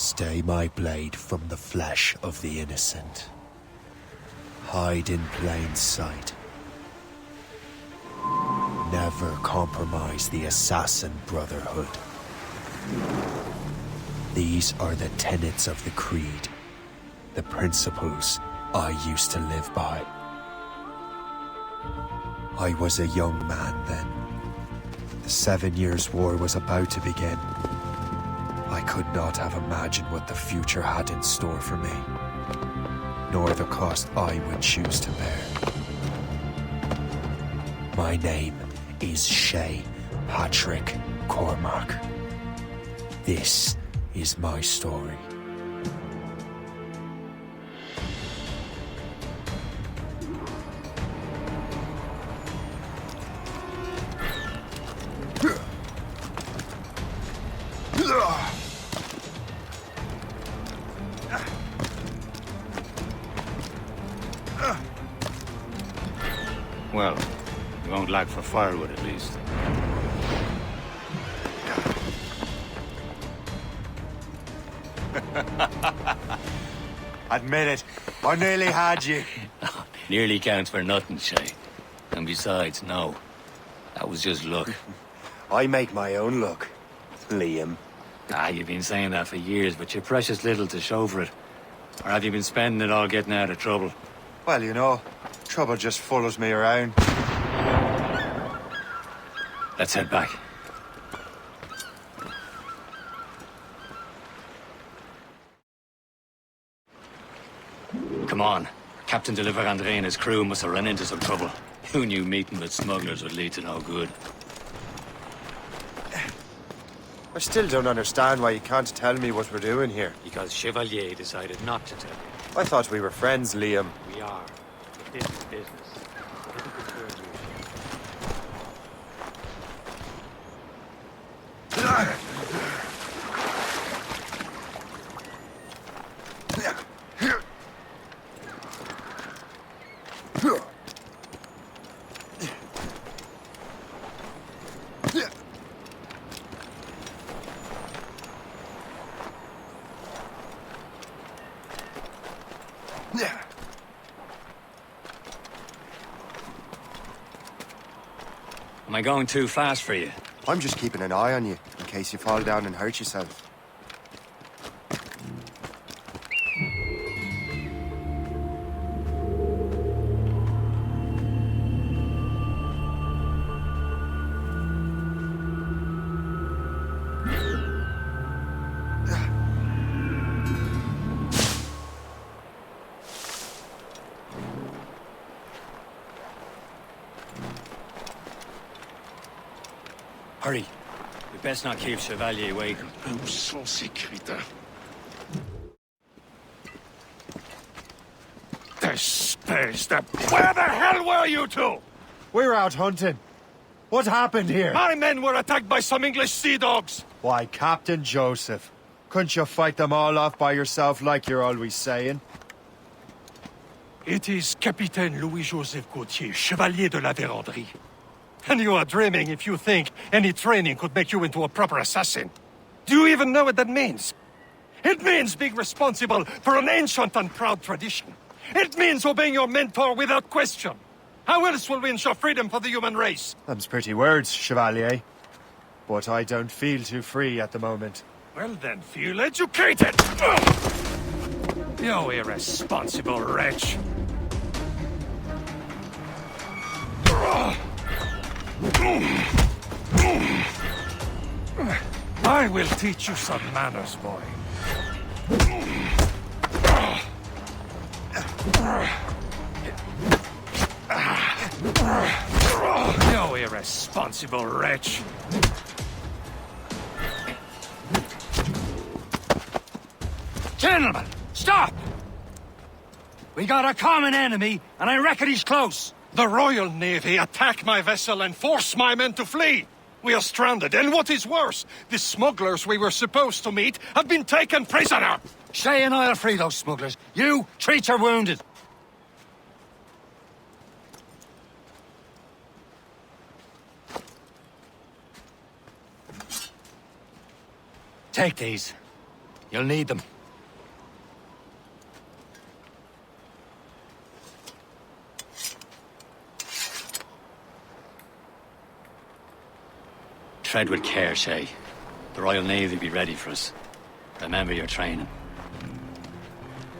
Stay my blade from the flesh of the innocent. Hide in plain sight. Never compromise the Assassin Brotherhood. These are the tenets of the Creed, the principles I used to live by. I was a young man then. The 7 Years' War was about to begin. I could not have imagined what the future had in store for me, nor the cost I would choose to bear. My name is Shay Patrick Cormac. This is my story. Well, you won't lack for firewood at least. Admit it, I nearly had you. Nearly counts for nothing, Shay. And besides, no. That was just luck. I make my own luck, Liam. You've been saying that for years, but you're precious little to show for it. Or have you been spending it all getting out of trouble? Well, you know, trouble just follows me around. Let's head back. Come on. Captain Deliver Andre and his crew must have run into some trouble. Who knew meeting with smugglers would lead to no good? I still don't understand why you can't tell me what we're doing here. Because Chevalier decided not to tell you. I thought we were friends, Liam. We are. But this is business. It'll concern Am I going too fast for you? I'm just keeping an eye on you, in case you fall down and hurt yourself. Hurry. We best not keep Chevalier waiting. Où sont ces crétins? Espèce de... Where the hell were you two? We're out hunting. What happened here? My men were attacked by some English sea dogs. Why, Captain Joseph, couldn't you fight them all off by yourself like you're always saying? It is Capitaine Louis-Joseph Gauthier, Chevalier de la Vérendrye. And you are dreaming if you think any training could make you into a proper assassin. Do you even know what that means? It means being responsible for an ancient and proud tradition. It means obeying your mentor without question. How else will we ensure freedom for the human race? Them's pretty words, Chevalier. But I don't feel too free at the moment. Well then, feel educated! Ugh! You irresponsible wretch! I will teach you some manners, boy. You irresponsible wretch! Gentlemen, stop! We got a common enemy, and I reckon he's close. The Royal Navy attack my vessel and force my men to flee. We are stranded, and what is worse, the smugglers we were supposed to meet have been taken prisoner. Shay and I'll free those smugglers. You, treat your wounded. Take these. You'll need them. Tread with care, Shay. The Royal Navy will be ready for us. Remember your training.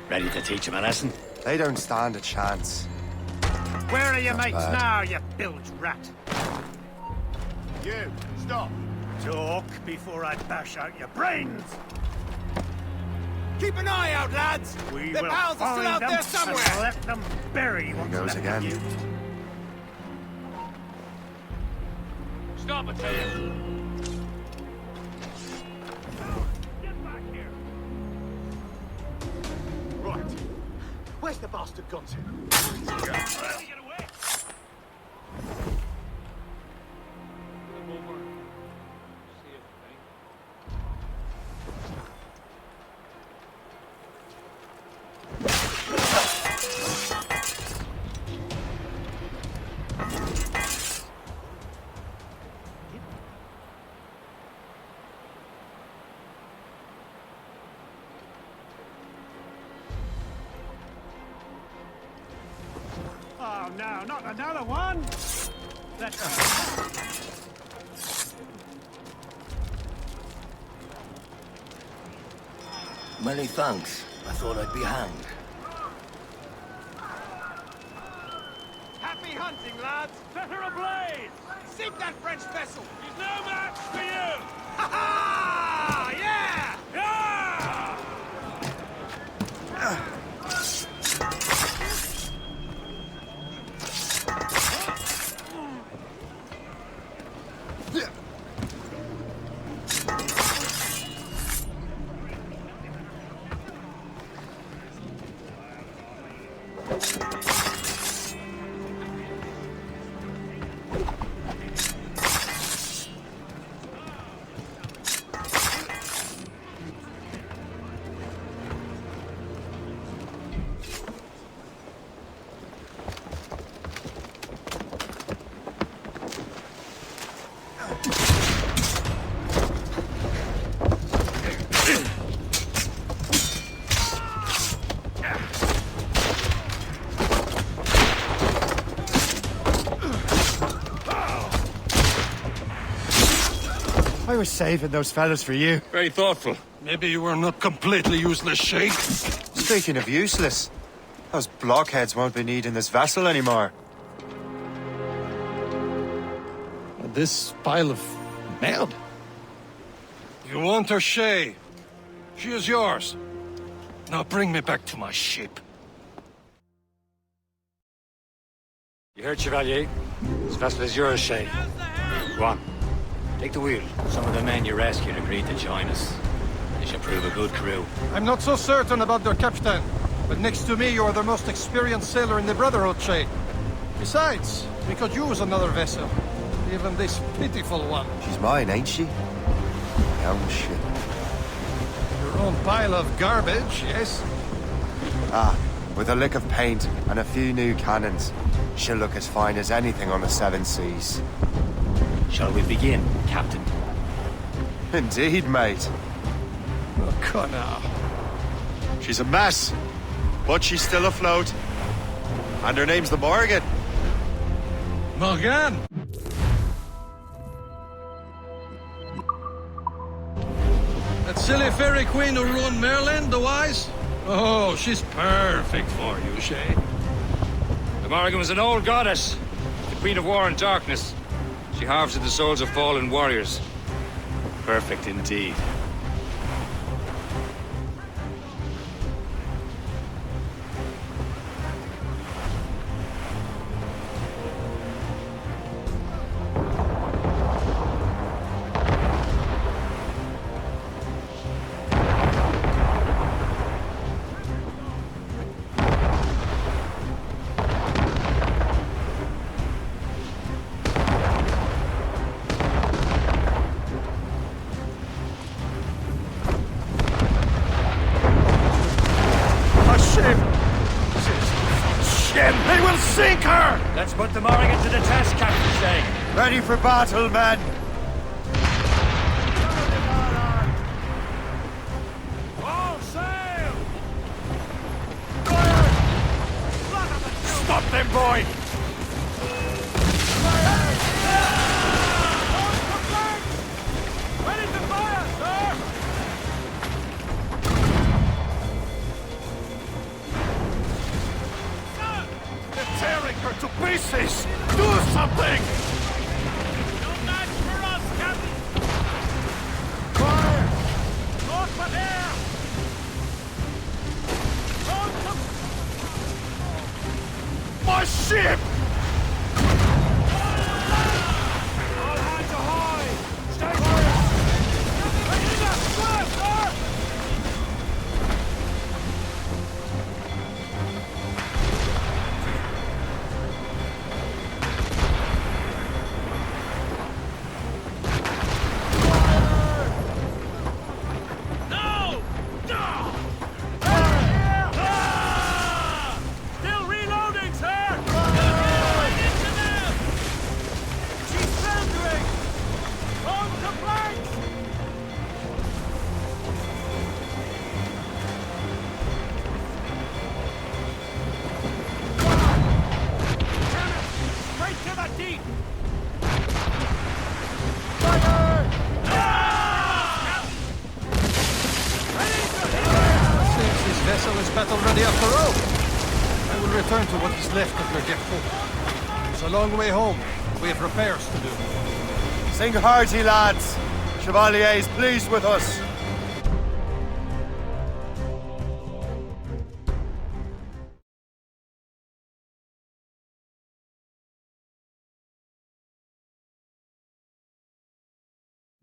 Ready to teach them a lesson? They don't stand a chance. Where are your mates now, you bilge rat? You, stop. Talk before I bash out your brains. Keep an eye out, lads. We Their will pals are still find out them there somewhere. and let them bury what's goes left of again. you. Stop, I tell you. Get back here. Right. Where's the bastard gone to? Get away. Oh no, not another one! Many thanks. I thought I'd be hanged. Happy hunting, lads. Set her ablaze! Sink that French vessel. He's no match for you! Ha ha! Yeah! Yeah! I was saving those fellas for you. Very thoughtful. Maybe you were not completely useless, Shay. Speaking of useless, those blockheads won't be needing this vessel anymore. This pile of mail. You want her, Shay? She is yours. Now bring me back to my ship. You heard, Chevalier? This vessel is yours, Shay. Go on. Take the wheel. Some of the men you rescued agreed to join us. They should prove a good crew. I'm not so certain about their captain, but next to me you are the most experienced sailor in the Brotherhood, Shay. Besides, we could use another vessel. Even this pitiful one. She's mine, ain't she? My own ship. Your own pile of garbage, yes? Ah, with a lick of paint and a few new cannons, she'll look as fine as anything on the seven seas. Shall we begin, Captain? Indeed, mate. Oh, come now. She's a mess, but she's still afloat. And her name's the Morgan. Morgan! That silly fairy queen who ruined Merlin, the wise? Oh, she's perfect for you, Shay. The Morgan was an old goddess, the queen of war and darkness. She harvested the souls of fallen warriors. Perfect indeed. They will sink her! Let's put the Morgan to the test, Captain Shay. Ready for battle, men! Stop them, boy! Ready to fire, sir! They're tearing her to pieces! Do something! No match for us, Captain! Fire! North for air! My ship! All hands ahoy! Stay quiet! Sir! No! No! Still reloading, sir! Right into them! She's floundering! On the flanks! Straight to the deep! Fire! Seems this vessel is battle ready after all. I will return to what is left of your depot. It's a long way home. We have repairs to do. Sing hearty, lads. Chevalier is pleased with us.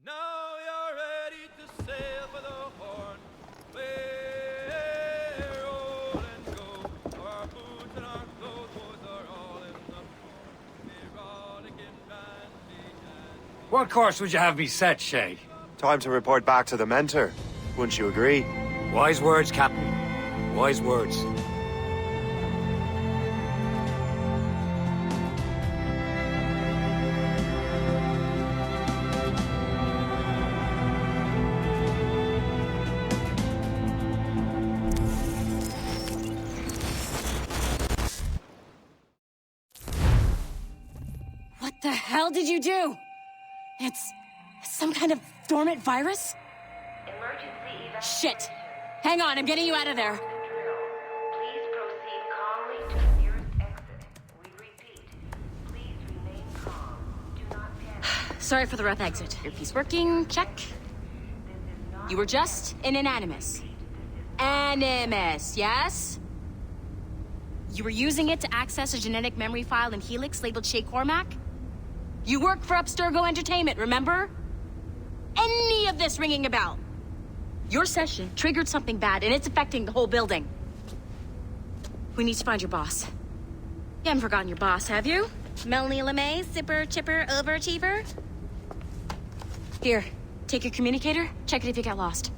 Now you're ready to sail for the Horn. We're roll and go. Our boots and our clothes, boys, are all in the pool. We're rolling in bandy and... What course would you have me set, Shay? Time to report back to the mentor. Wouldn't you agree? Wise words, Captain. Wise words. What the hell did you do? It's some kind of dormant virus? Shit! Hang on, I'm getting you out of there. Please proceed calmly to the nearest exit. We repeat, please remain calm. Do not panic. Sorry for the rough exit. Earpiece working, check. You were just in an animus. Animus, yes? You were using it to access a genetic memory file in Helix labeled Shay Cormac? You work for Abstergo Entertainment, remember? Any of this ringing a bell? Your session triggered something bad, and it's affecting the whole building. We need to find your boss. You haven't forgotten your boss, have you? Melanie LeMay, zipper, chipper, overachiever? Here, take your communicator, check it if you get lost.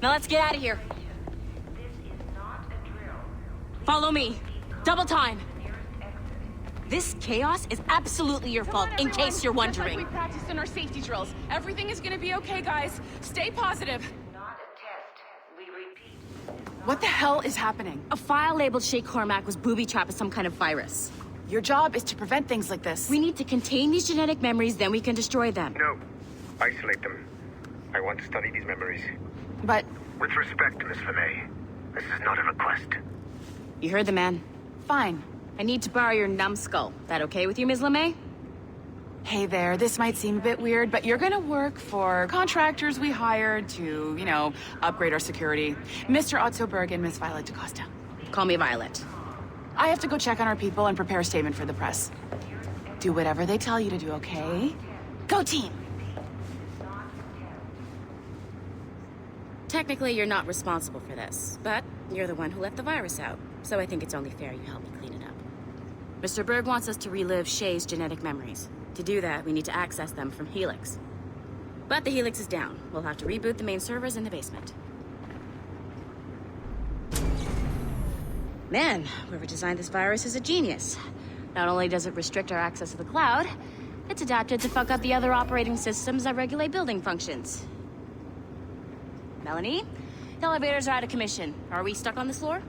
Now let's get out of here. This is not a drill. Follow me. Double time. This chaos is absolutely your fault, in case you're wondering. Just like we practiced in our safety drills. Everything is gonna be okay, guys. Stay positive. Not a test. We repeat. What the hell is happening? A file labeled Shay Cormac was booby-trapped with some kind of virus. Your job is to prevent things like this. We need to contain these genetic memories, then we can destroy them. No. Isolate them. I want to study these memories. But With respect, Miss LeMay, this is not a request. You heard the man. fine. I need to borrow your numbskull. That okay with you, Ms. LeMay? Hey there, this might seem a bit weird, but you're gonna work for contractors we hired to, you know, upgrade our security. Mr. Ottoberg and Miss Violet DaCosta. Call me Violet. I have to go check on our people and prepare a statement for the press. Do whatever they tell you to do, okay? Go team! Technically, you're not responsible for this, but you're the one who let the virus out, so I think it's only fair you help me clean it up. Mr. Berg wants us to relive Shay's genetic memories. To do that, we need to access them from Helix. But the Helix is down. We'll have to reboot the main servers in the basement. Man, whoever designed this virus is a genius. Not only does it restrict our access to the cloud, it's adapted to fuck up the other operating systems that regulate building functions. Melanie, the elevators are out of commission. Are we stuck on this floor?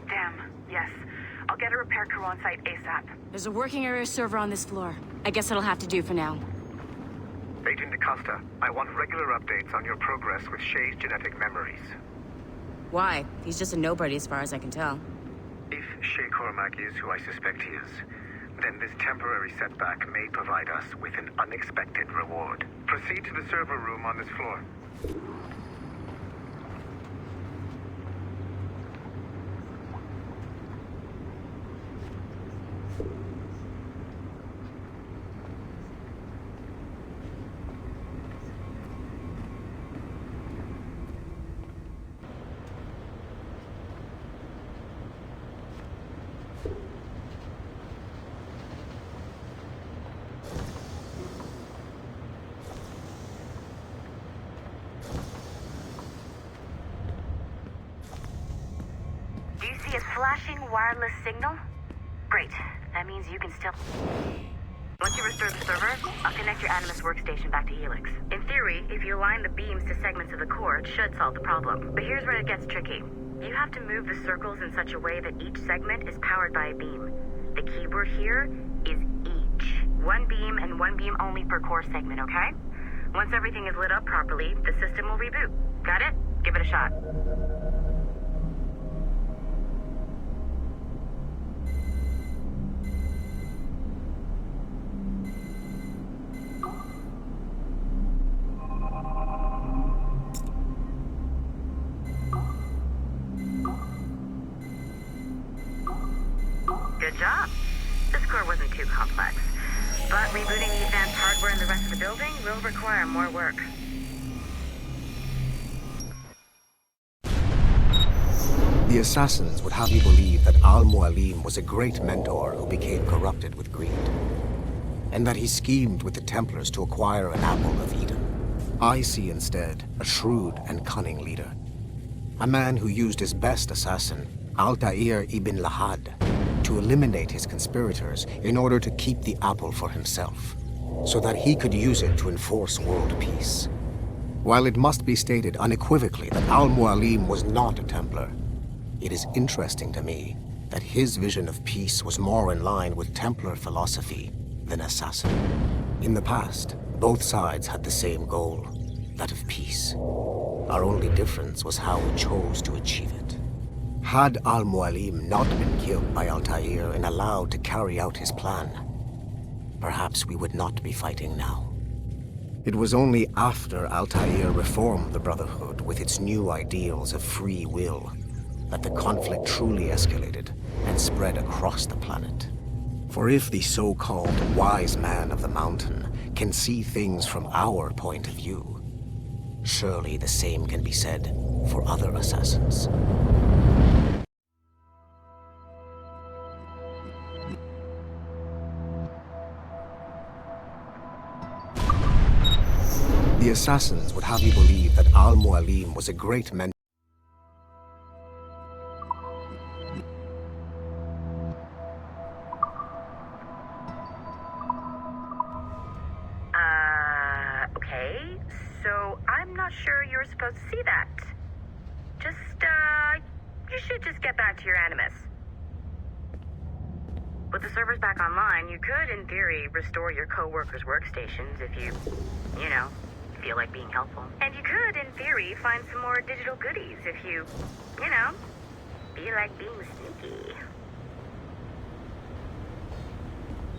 Damn, yes. repair crew on site ASAP. There's a working area server on this floor. I guess it'll have to do for now. Agent DaCosta, I want regular updates on your progress with Shay's genetic memories. Why? He's just a nobody as far as I can tell. If Shay Cormac is who I suspect he is, then this temporary setback may provide us with an unexpected reward. Proceed to the server room on this floor. Do you see a flashing wireless signal? Great. That means you can still... Once you restore the server, I'll connect your Animus workstation back to Helix. In theory, if you align the beams to segments of the core, it should solve the problem. But here's where it gets tricky. You have to move the circles in such a way that each segment is powered by a beam. The keyword here is each. One beam and one beam only per core segment, okay? Once everything is lit up properly, the system will reboot. Got it? Give it a shot. Good job. This core wasn't too complex, but rebooting the advanced hardware in the rest of the building will require more work. The assassins would have you believe that Al-Mualim was a great mentor who became corrupted with greed, and that he schemed with the Templars to acquire an apple of Eden. I see instead a shrewd and cunning leader, a man who used his best assassin, Altair ibn Lahad, to eliminate his conspirators in order to keep the apple for himself, so that he could use it to enforce world peace. While it must be stated unequivocally that Al-Mualim was not a Templar, it is interesting to me that his vision of peace was more in line with Templar philosophy than assassin. In the past, both sides had the same goal, that of peace. Our only difference was how we chose to achieve it. Had Al-Mualim not been killed by Altair and allowed to carry out his plan, perhaps we would not be fighting now. It was only after Altair reformed the Brotherhood with its new ideals of free will that the conflict truly escalated and spread across the planet. For if the so-called wise man of the mountain can see things from our point of view, surely the same can be said for other assassins. The assassins would have you believe that Al-Mualim was a great mentor. Okay. So I'm not sure you're supposed to see that. You should just get back to your Animus. With the servers back online, you could, in theory, restore your co-workers' workstations if you feel like being helpful. And you could, in theory, find some more digital goodies if you feel like being sneaky.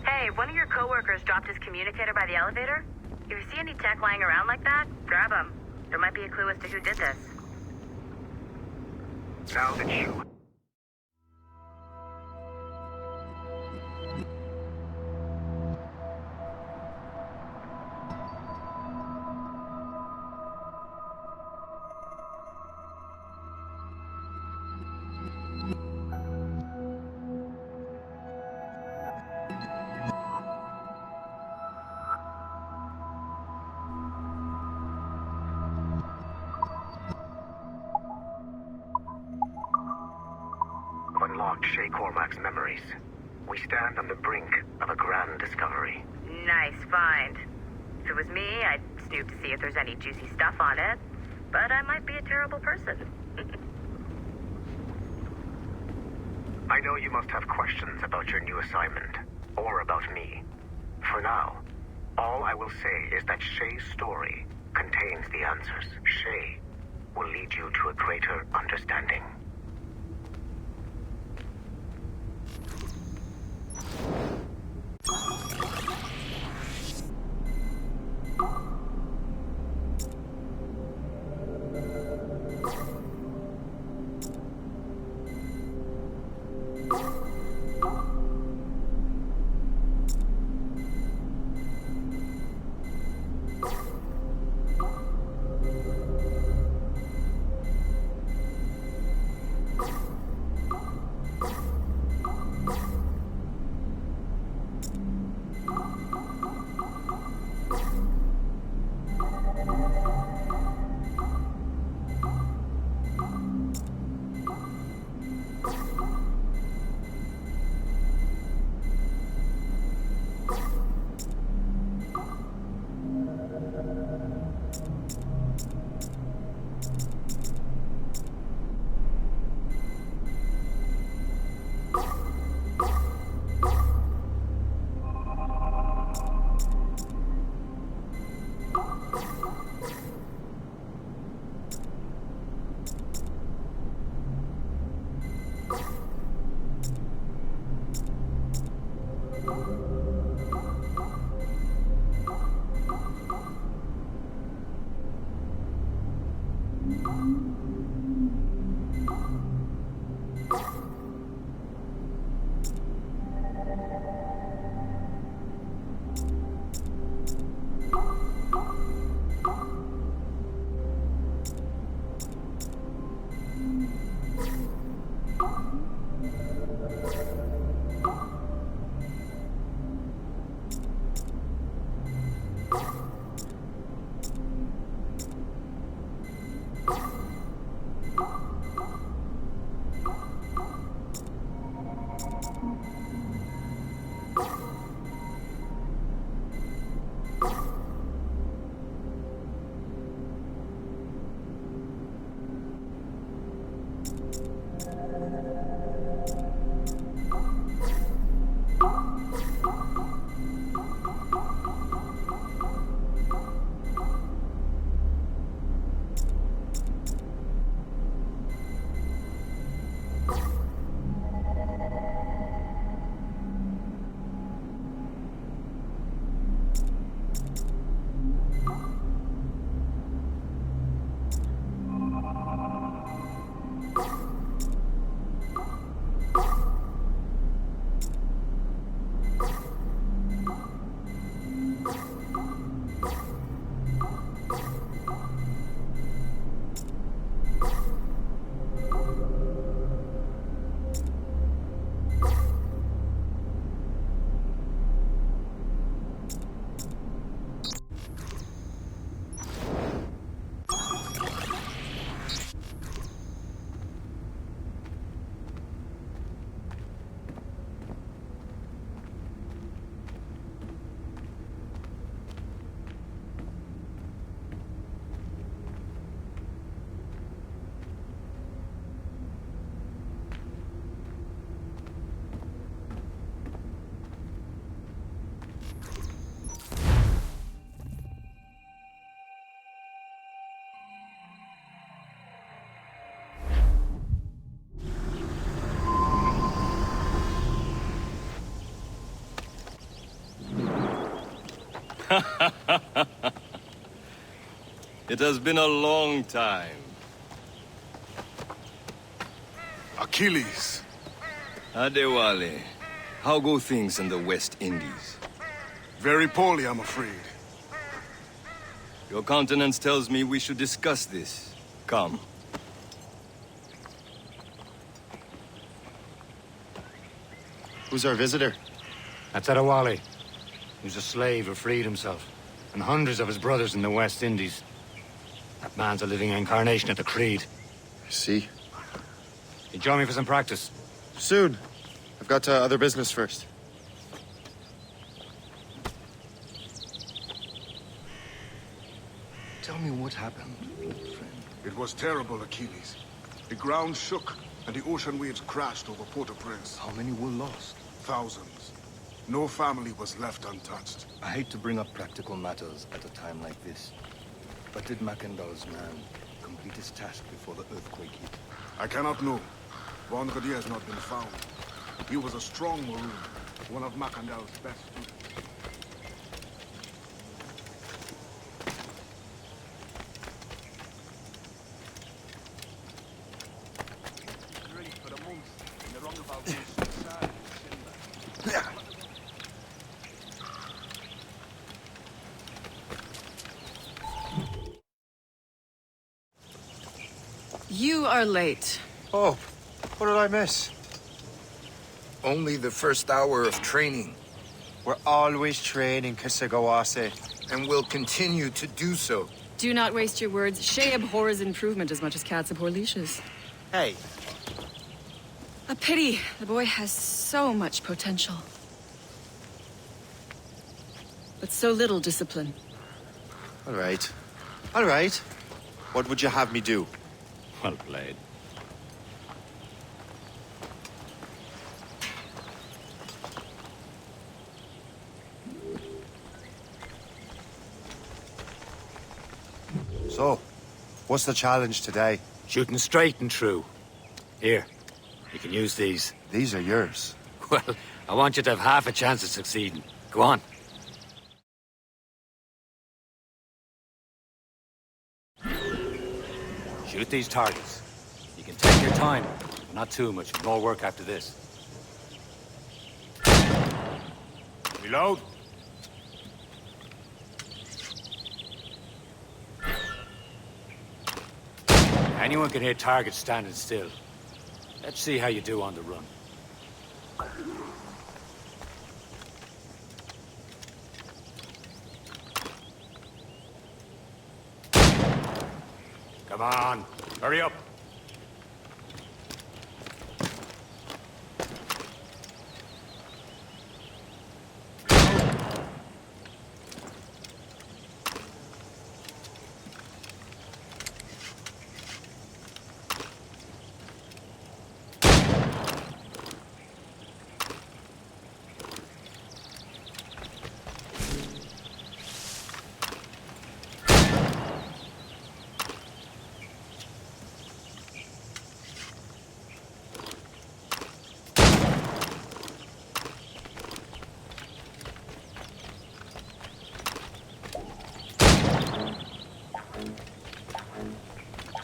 Hey, one of your co-workers dropped his communicator by the elevator. If you see any tech lying around like that, grab them. There might be a clue as to who did this. Now that you... unlocked Shay Cormac's memories. We stand on the brink of a grand discovery. Nice find. If it was me, I'd snoop to see if there's any juicy stuff on it. But I might be a terrible person. I know you must have questions about your new assignment, or about me. For now, all I will say is that Shay's story contains the answers. Shay will lead you to a greater understanding. It has been a long time. Achilles. Adewale, how go things in the West Indies? Very poorly, I'm afraid. Your countenance tells me we should discuss this. Come. Who's our visitor? That's Adewale. He's a slave who freed himself, and hundreds of his brothers in the West Indies. That man's a living incarnation of the Creed. I see. You join me for some practice? Soon. I've got other business first. Tell me what happened, old friend. It was terrible, Achilles. The ground shook. and the ocean waves crashed over Port-au-Prince. How many were lost? Thousands. No family was left untouched. I hate to bring up practical matters at a time like this, but did Mackandal's man complete his task before the earthquake hit? I cannot know. VanGogh has not been found. He was a strong Maroon, one of Mackandal's best students. You are late. Oh, what did I miss? Only the first hour of training. We're always training, Kisagawase. And will continue to do so. Do not waste your words. Shay abhors improvement as much as cats abhor leashes. Hey. A pity. The boy has so much potential. But so little discipline. All right. All right. What would you have me do? Well played. So, what's the challenge today? Shooting straight and true. Here, you can use these. These are yours. Well, I want you to have half a chance of succeeding. Go on. Shoot these targets. You can take your time, but not too much. More work after this. Reload. Anyone can hit targets standing still. Let's see how you do on the run. Come on, hurry up.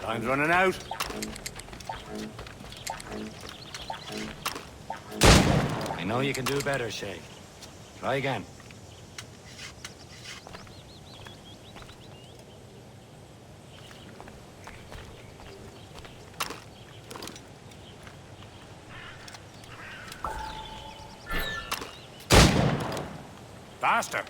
Time's running out. I know you can do better, Shay. Try again. Faster.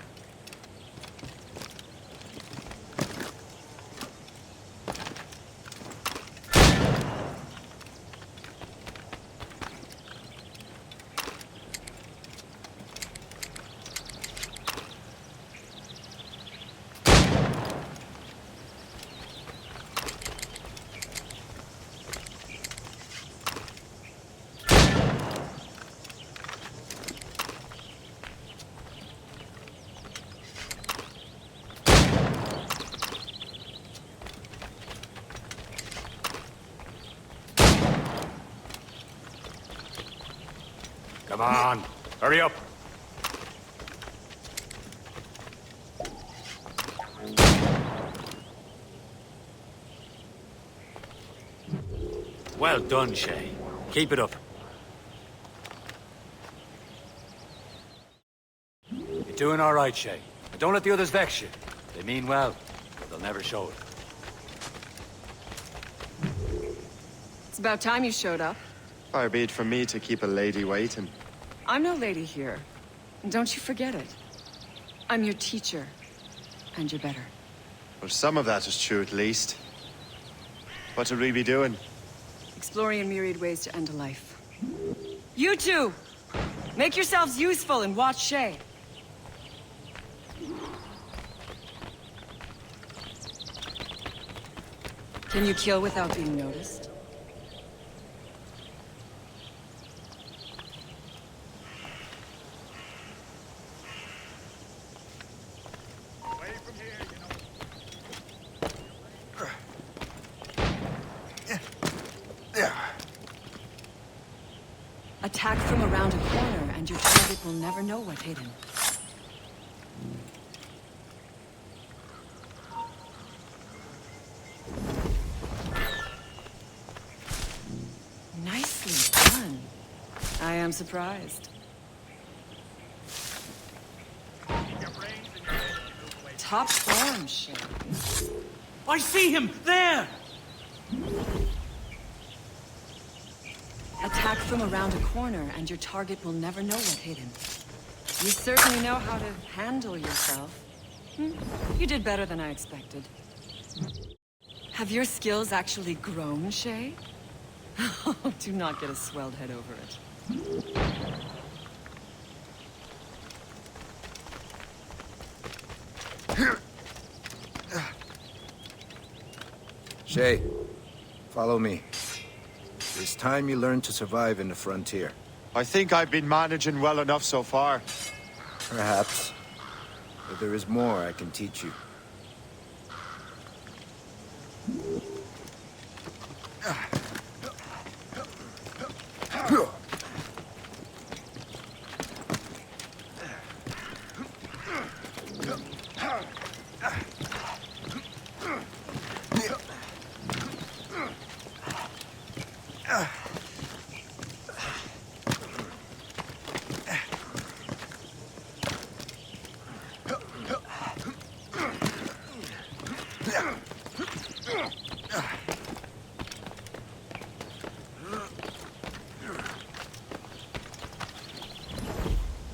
Come on, hurry up. Well done, Shay. Keep it up. You're doing all right, Shay. But don't let the others vex you. They mean well, but they'll never show it. It's about time you showed up. Far be it from me to keep a lady waiting. I'm no lady here. And don't you forget it. I'm your teacher. And you're better. Well, some of that is true, at least. What should we be doing? Exploring a myriad ways to end a life. You two! Make yourselves useful and watch Shay. Can you kill without being noticed? Attack from around a corner, and your target will never know what hit him. Nicely done. I am surprised. Top form, Shay. I see him! There! Attack from around a corner, and your target will never know what hit him. You certainly know how to handle yourself. You did better than I expected. Have your skills actually grown, Shay? Do not get a swelled head over it. Shay, follow me. It's time you learn to survive in the frontier. I think I've been managing well enough so far. Perhaps. But there is more I can teach you.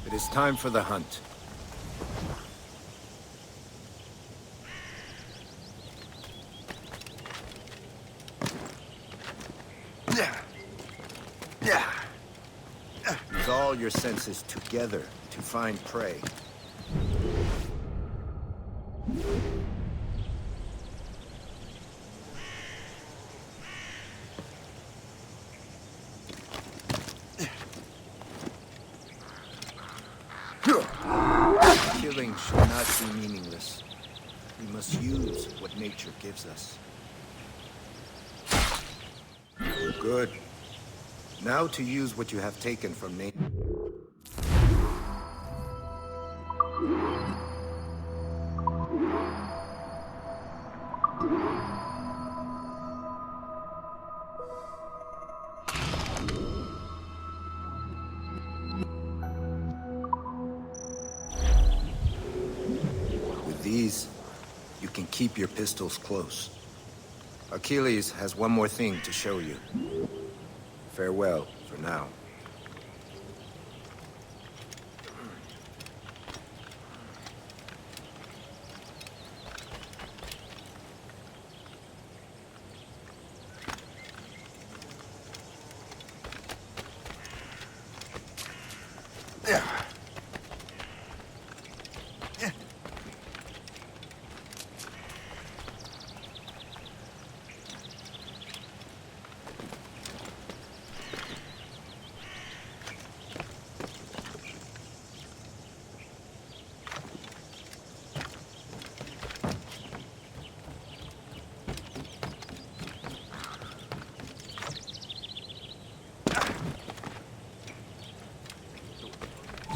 It is time for the hunt. Use all your senses together to find prey. Killing should not be meaningless. We must use what nature gives us. Good. Now to use what you have taken from nature. With these, you can keep your pistols close. Achilles has one more thing to show you. Farewell for now.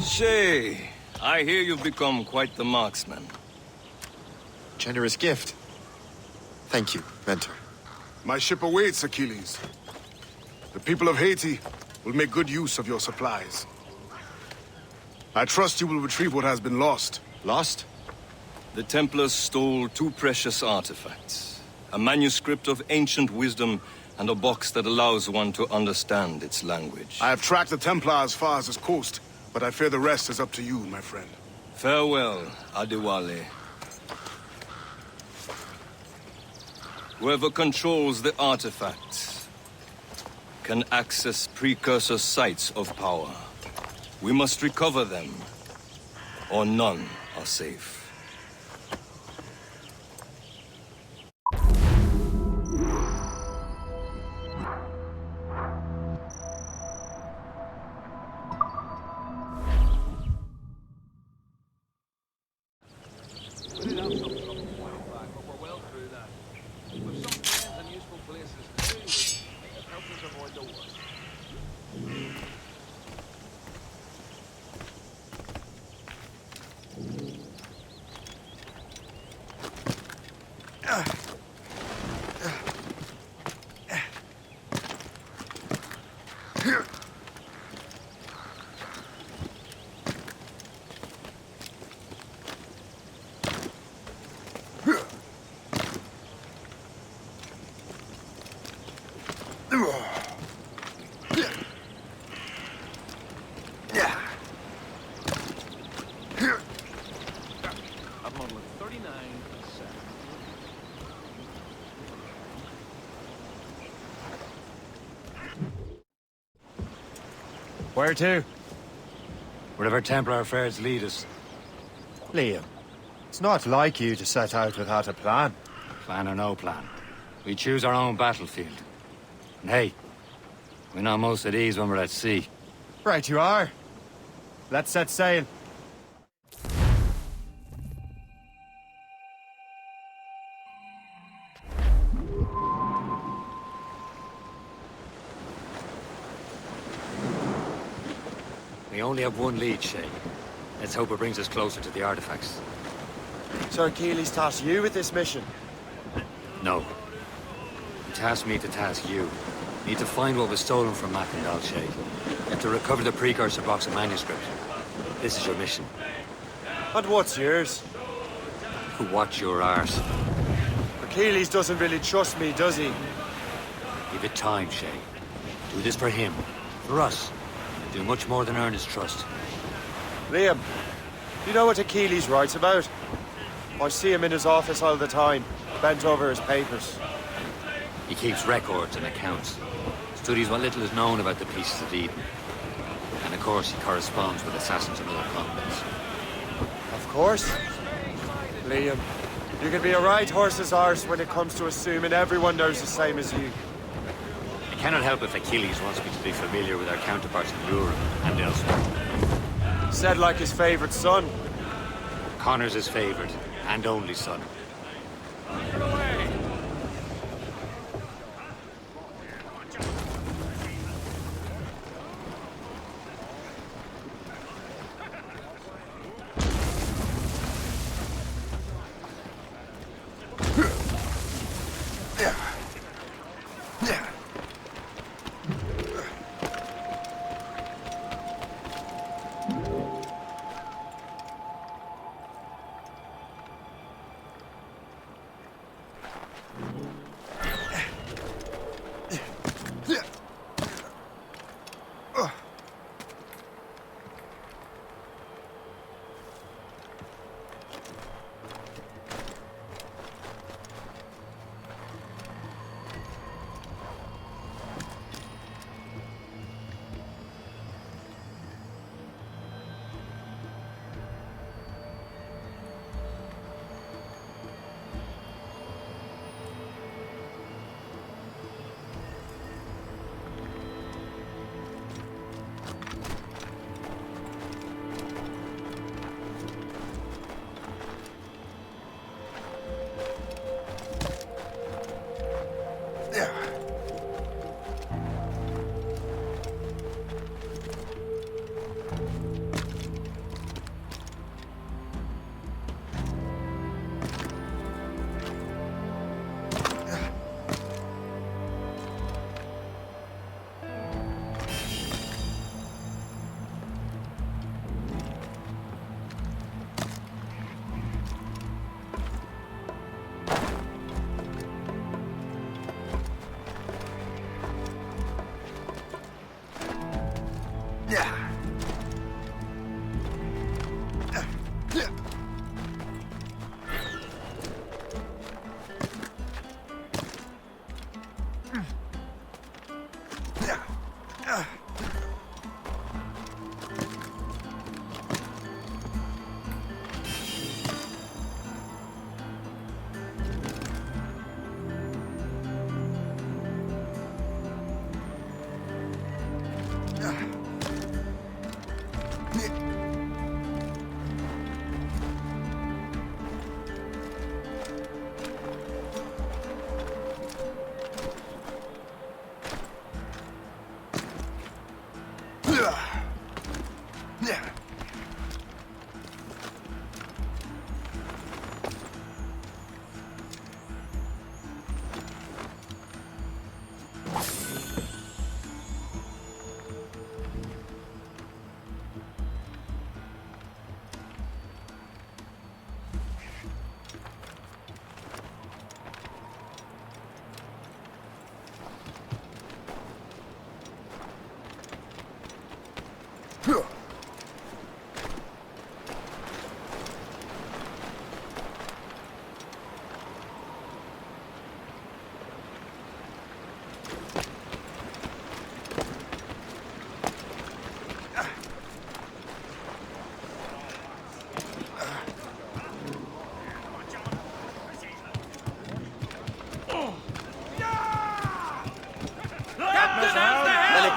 Shay, I hear you've become quite the marksman. Generous gift. Thank you, Mentor. My ship awaits, Achilles. The people of Haiti will make good use of your supplies. I trust you will retrieve what has been lost. Lost? The Templars stole 2 precious artifacts. A manuscript of ancient wisdom and a box that allows one to understand its language. I have tracked the Templar as far as this coast, but I fear the rest is up to you, my friend. Farewell, Adewale. Whoever controls the artifacts can access precursor sites of power. We must recover them, or none are safe. Where to? Wherever Templar affairs lead us. Liam, it's not like you to set out without a plan. Plan or no plan. We choose our own battlefield. And hey, we know most of these when we're at sea. Right you are. Let's set sail. We only have one lead, Shay. Let's hope it brings us closer to the artifacts. So Achilles tasked you with this mission? No. He tasked me to task you. You need to find what was stolen from Mac and Shay. You have to recover the precursor box of manuscript. This is your mission. And what's yours? Watch your arse. Achilles doesn't really trust me, does he? Give it time, Shay. Do this for him. For us. Do much more than earn his trust. Liam, you know what Achilles writes about? I see him in his office all the time, bent over his papers. He keeps records and accounts. Studies what little is known about the pieces of Eden. And of course, he corresponds with assassins on other continents. Of course. Liam, you can be a right horse's arse when it comes to assuming everyone knows the same as you. I cannot help if Achilles wants me to be familiar with our counterparts in Europe and elsewhere. Said like his favorite son. Connor's his favorite, and only son.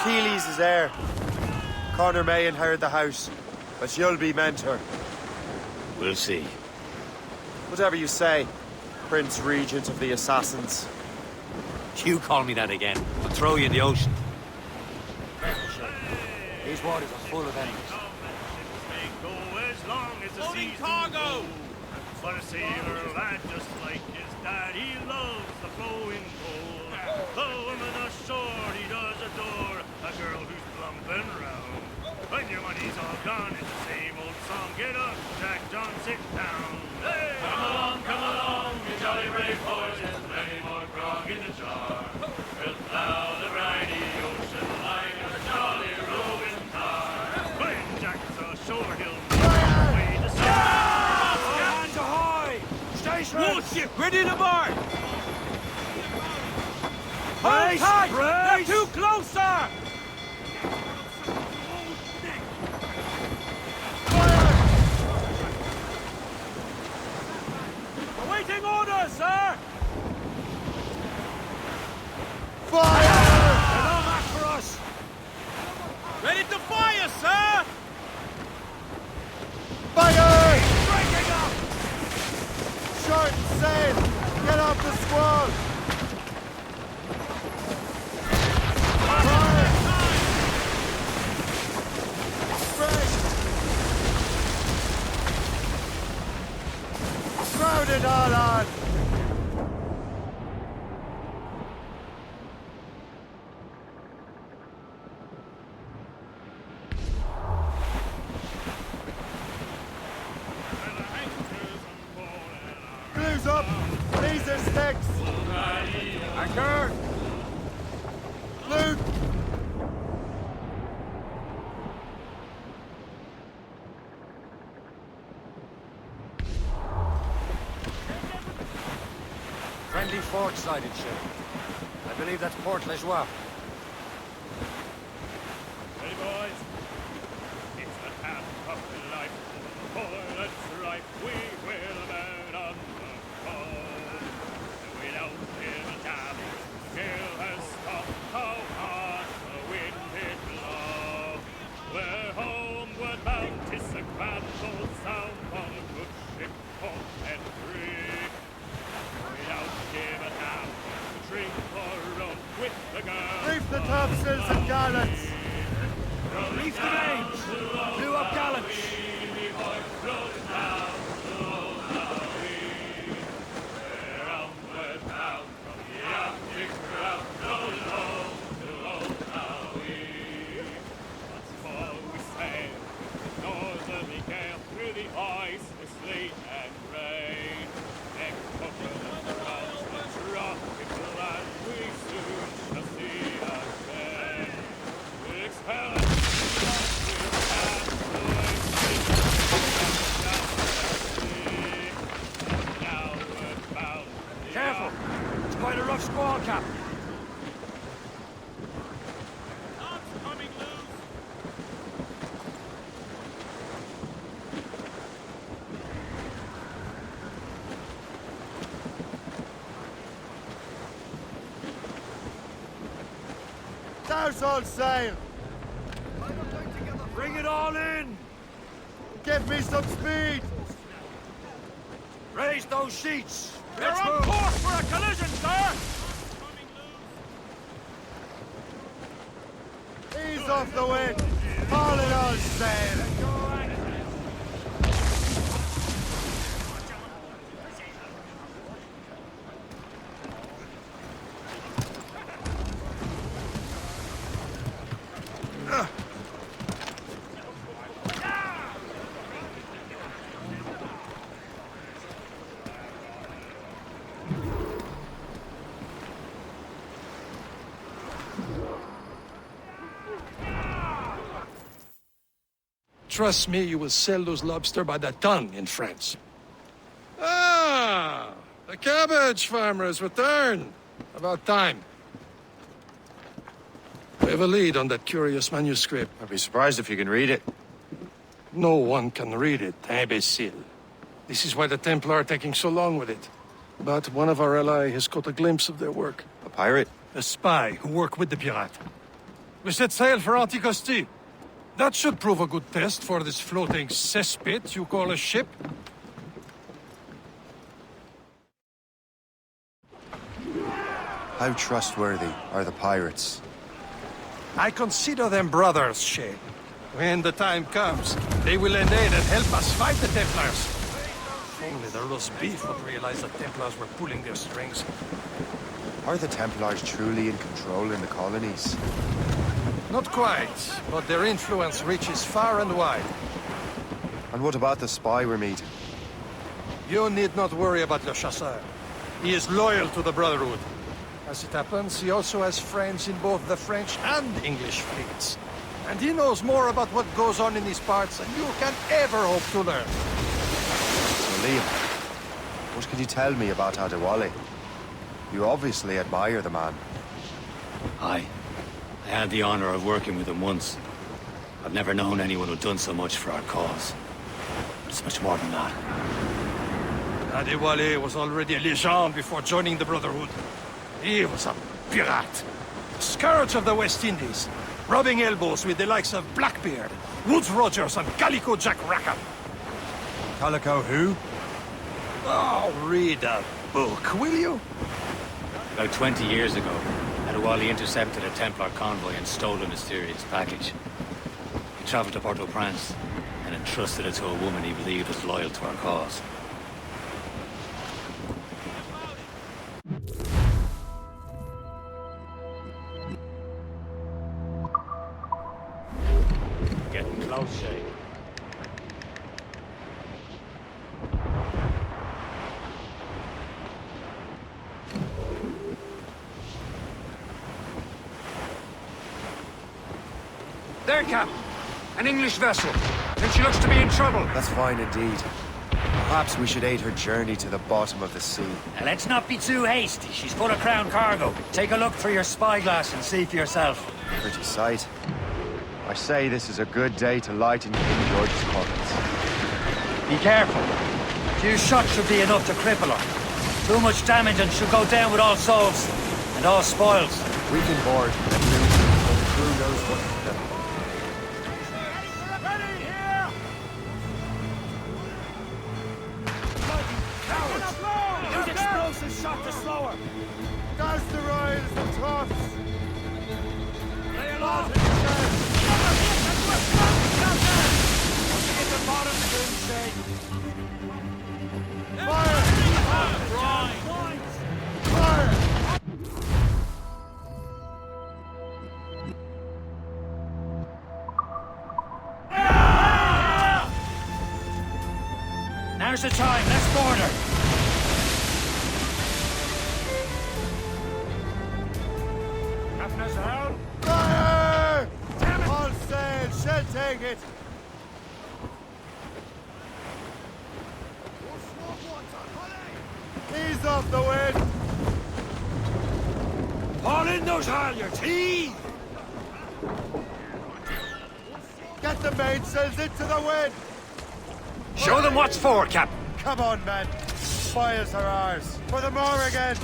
Achilles is heir. Connor may inherit the house, but you'll be mentor. We'll see. Whatever you say, Prince Regent of the Assassins. You call me that again, I'll throw you in the ocean. These waters are full of enemies. Loading cargo! For a sailor lad just like his dad, he loves the flowing gold. The woman ashore he does adore, a girl who's plumping round. When your money's all gone, it's the same old song. Get up, Jack John, sit down. Hey! Come along, you jolly brave boys, there's plenty more grog in the jar. We'll plow the briny ocean like a jolly rowing car. When Jack's ashore, he'll away to sea. Hands ahoy! Station! Warship, ready to march! Brace! They're too close, sir! Awaiting orders, sir! Fire! They're no match for us! Ready to fire, sir! Fire! Breaking up! Short sail! Get off the squall! Crowd it all on! Blues up! Laser sticks! Anchor! Luke! Friendly fort-sided ship. I believe that's Port Lejoie. Ready, boys? It's the half of life. For that's right, we will burn on the cold. Without him a dab, the gale has stopped. How hard the wind did blow. We're homeward bound, 'tis a grand old sound on a good ship called Henry. Without him a dab, to drink or run with the girl. Reef the topsails and gallants! Reef the mains! Blew up gallants! Careful! It's quite a rough squall, Captain. Coming loose! Douse all sail! Bring it all in! Give me some speed! Raise those sheets! They're on course for a collision, sir! Ease off the wind! Haul it all sail! Trust me, you will sell those lobster by the ton in France. Ah, the cabbage farmer has returned. About time. We have a lead on that curious manuscript. I'd be surprised if you can read it. No one can read it, imbecile. This is why the Templar are taking so long with it. But one of our allies has caught a glimpse of their work. A pirate? A spy who worked with the pirate. We set sail for Anticosti. That should prove a good test for this floating cesspit you call a ship. How trustworthy are the pirates? I consider them brothers, Shay. When the time comes, they will lend aid and help us fight the Templars. If only the roast beef would realize the Templars were pulling their strings. Are the Templars truly in control in the colonies? Not quite, but their influence reaches far and wide. And what about the spy we're meeting? You need not worry about Le Chasseur. He is loyal to the Brotherhood. As it happens, he also has friends in both the French and English fleets. And he knows more about what goes on in these parts than you can ever hope to learn. So, Liam, what can you tell me about Adewale? You obviously admire the man. Aye. I had the honor of working with him once. I've never known anyone who'd done so much for our cause. But it's much more than that. Adewale was already a legend before joining the Brotherhood. He was a pirate. A scourge of the West Indies. Rubbing elbows with the likes of Blackbeard, Woodes Rogers, and Calico Jack Rackham. Calico who? Oh, read a book, will you? About 20 years ago, Adewale intercepted a Templar convoy and stole a mysterious package. He traveled to Port-au-Prince and entrusted it to a woman he believed was loyal to our cause. Getting close, Shay. There, Cap. An English vessel. And she looks to be in trouble. That's fine indeed. Perhaps we should aid her journey to the bottom of the sea. Now, let's not be too hasty. She's full of crown cargo. Take a look through your spyglass and see for yourself. Pretty sight. I say this is a good day to lighten King George's pockets. Be careful. A few shots should be enough to cripple her. Too much damage and she'll go down with all souls. And all spoils. We can board and loot so the crew knows what to do. Use explosive shot to slow her! Gas the rise, the tops! Lay aloft! Get the bottom soon, Shay! Fire! Fire! Now's the time. Let's board her. Captain as hell? Fire! Damn it! All sail, she'll take it! Ease off the wind! Haul in those halyards! Heave! Get the mainsails into the wind! Show them what's for, Cap. Come on, men. Fires are ours. For the more again.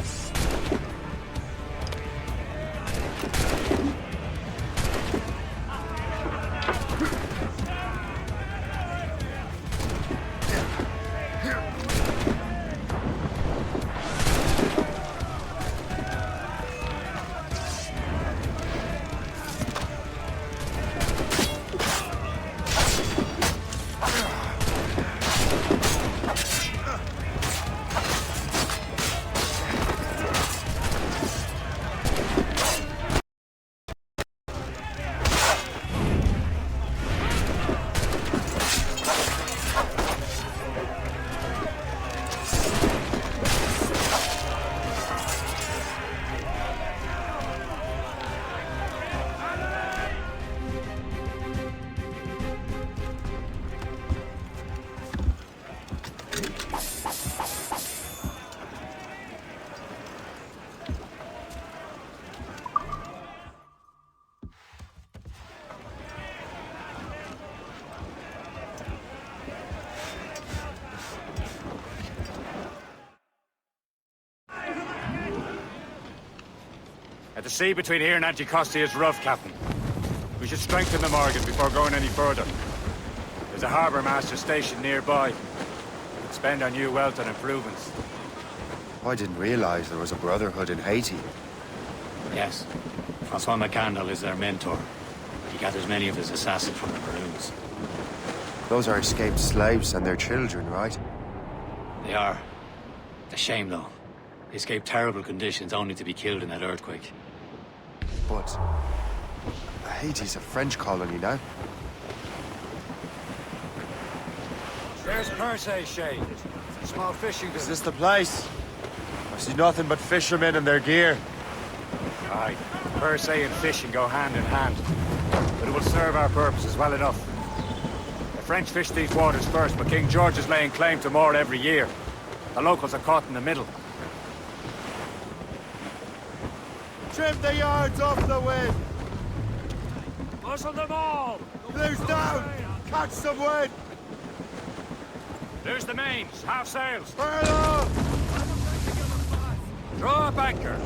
The sea between here and Anticosti is rough, Captain. We should strengthen the Morgan before going any further. There's a harbour master station nearby. We could spend our new wealth on improvements. I didn't realize there was a brotherhood in Haiti. Yes. Francois McCandle is their mentor. He gathers many of his assassins from the Maroons. Those are escaped slaves and their children, right? They are. A shame, though. They escaped terrible conditions only to be killed in that earthquake. But Haiti's a French colony now. There's Perse, Shay. Small fishing Is business. this the place? I see nothing but fishermen and their gear. Aye. Perse and fishing go hand in hand. But it will serve our purposes well enough. The French fish these waters first, but King George is laying claim to more every year. The locals are caught in the middle. Trim the yards off the wind! Muzzle them all! Loose down! Catch some wind! There's the mains, half sails. Furlough! Draw up anchor.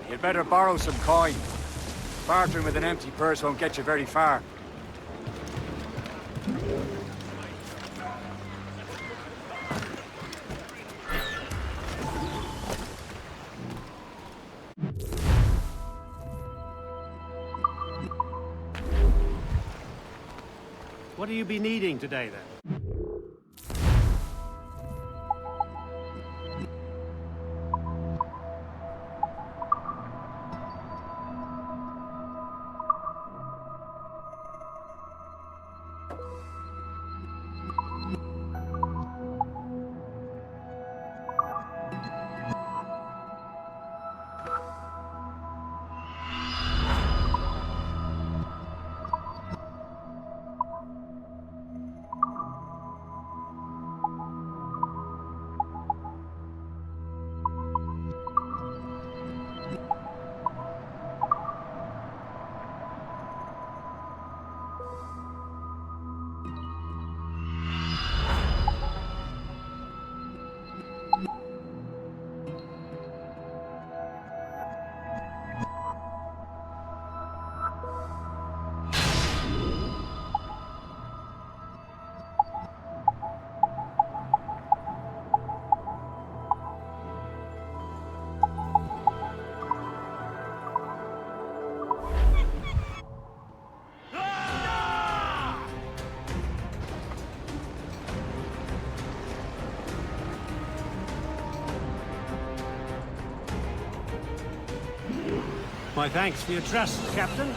You'd better borrow some coin. Bartering with an empty purse won't get you very far. What do you be needing today, then? My thanks for your trust, Captain.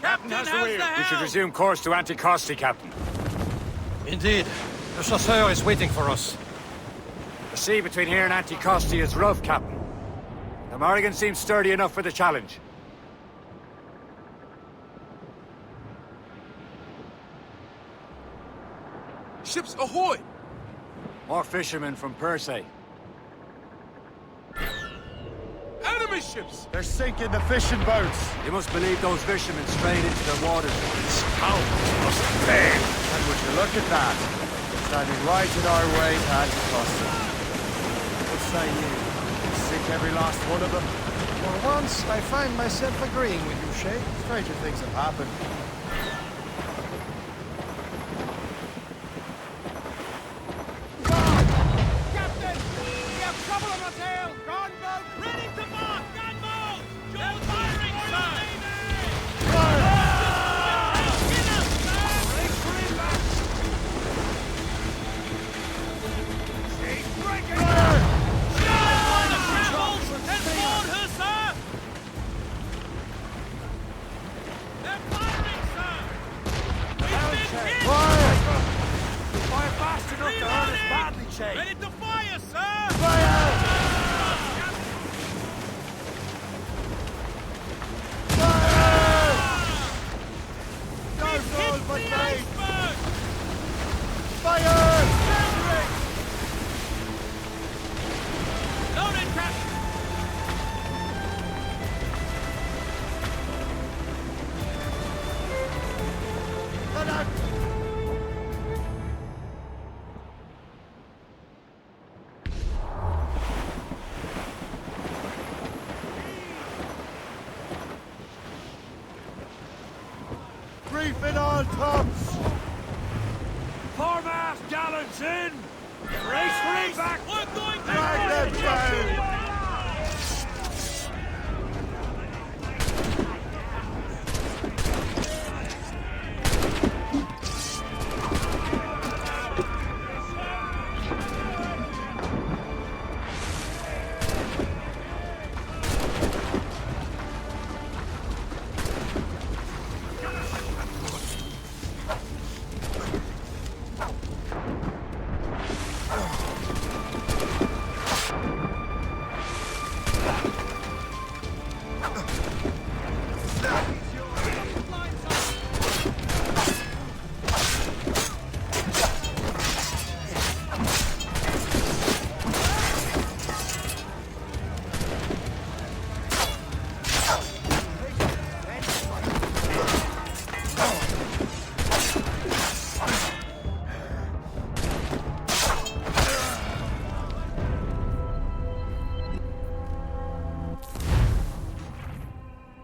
Captain has the wheel. We should resume course to Anticosti, Captain. Indeed. The chasseur is waiting for us. The sea between here and Anticosti is rough, Captain. The Morrigan seems sturdy enough for the challenge. ships ahoy! More fishermen from Persei. Enemy ships! They're sinking the fishing boats. You must believe those fishermen strayed into their waters. Scout must fail. And would you look at that? Standing right in our way to Anti-Custom. What say you? Sink every last one of them? For once, I find myself agreeing with you, Shay. Stranger things have happened. Captain! We have trouble on our tail! Gunboat ready to mark! Gunboat! They're firing, sir! She's breaking her! Fire the grapples and board her, sir! They're firing, sir! We've been hit! Fire fast enough to hurt us badly, Shay. Ready to fire, sir! Fire! We've hit the iceberg! Fire! Loaded, Captain! Reefing all tops! Foremast gallants in! Race for it back! We're going to Drag them down!